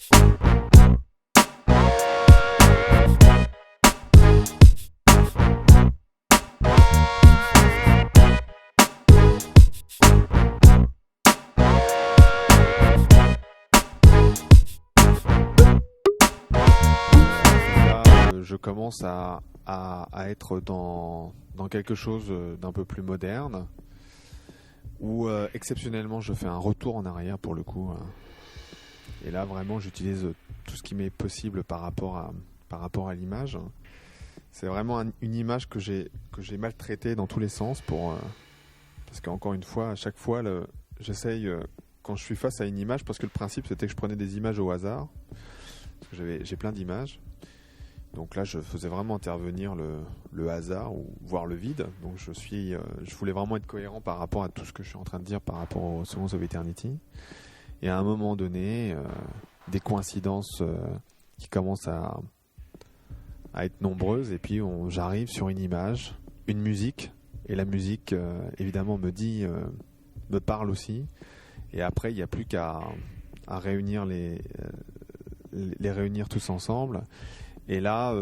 Là, je commence à être dans quelque chose d'un peu plus moderne, où exceptionnellement je fais un retour en arrière pour le coup. Et là, vraiment, j'utilise tout ce qui m'est possible par rapport à l'image. C'est vraiment une image que j'ai maltraitée dans tous les sens parce qu'encore une fois, à chaque fois, j'essaye, quand je suis face à une image, parce que le principe c'était que je prenais des images au hasard, parce que j'ai plein d'images. Donc là, je faisais vraiment intervenir le hasard ou voire le vide. Donc je voulais vraiment être cohérent par rapport à tout ce que je suis en train de dire par rapport au Songs of Eternity. Et à un moment donné, des coïncidences qui commencent à être nombreuses. Et puis j'arrive sur une image, une musique. Et la musique, évidemment, me parle aussi. Et après, il n'y a plus à réunir les réunir tous ensemble. Et là,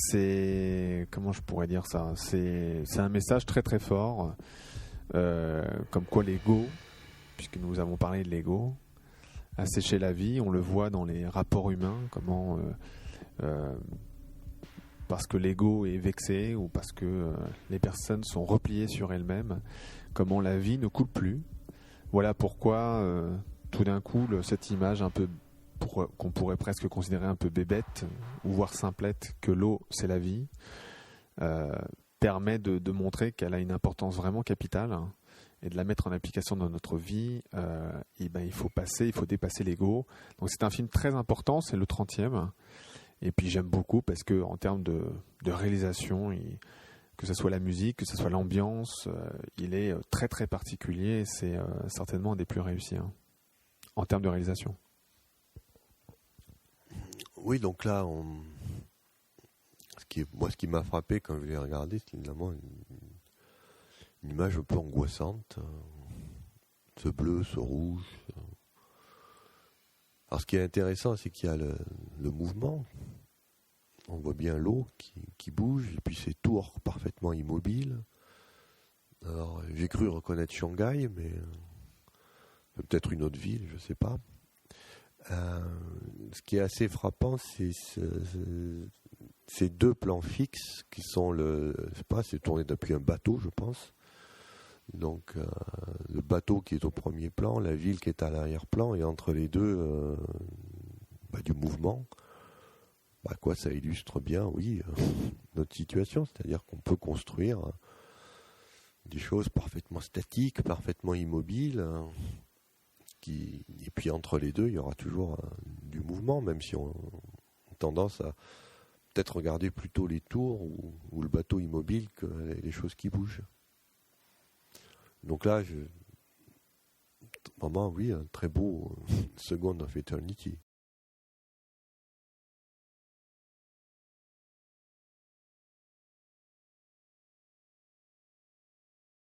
c'est comment je pourrais dire ça, c'est un message très très fort, comme quoi l'ego, puisque nous avons parlé de l'ego, a séché la vie. On le voit dans les rapports humains, comment parce que l'ego est vexé ou parce que les personnes sont repliées sur elles-mêmes, comment la vie ne coule plus. Voilà pourquoi tout d'un coup cette image un peu qu'on pourrait presque considérer un peu bébête ou voire simplette, que l'eau c'est la vie, permet de montrer qu'elle a une importance vraiment capitale, hein, et de la mettre en application dans notre vie. Et ben, il faut dépasser l'ego. Donc c'est un film très important, c'est le 30e. Et puis j'aime beaucoup parce que en termes de réalisation, que ce soit la musique, que ce soit l'ambiance, il est très très particulier. Et c'est certainement un des plus réussis, hein, en termes de réalisation. Oui, donc là, ce qui m'a frappé quand je l'ai regardé, c'est évidemment une image un peu angoissante, ce bleu, ce rouge. Alors ce qui est intéressant, c'est qu'il y a le mouvement. On voit bien l'eau qui bouge, et puis ces tours parfaitement immobiles. Alors j'ai cru reconnaître Shanghai, mais peut-être une autre ville, je ne sais pas. Ce qui est assez frappant, c'est ces deux plans fixes qui sont c'est tourné depuis un bateau, je pense. Donc le bateau qui est au premier plan, la ville qui est à l'arrière-plan, et entre les deux, du mouvement. Quoi, ça illustre bien, oui, notre situation, c'est-à-dire qu'on peut construire des choses parfaitement statiques, parfaitement immobiles. Et puis entre les deux, il y aura toujours du mouvement, même si on a tendance à peut-être regarder plutôt les tours ou le bateau immobile que les choses qui bougent. Donc là, vraiment, oui, un très beau Second of Eternity.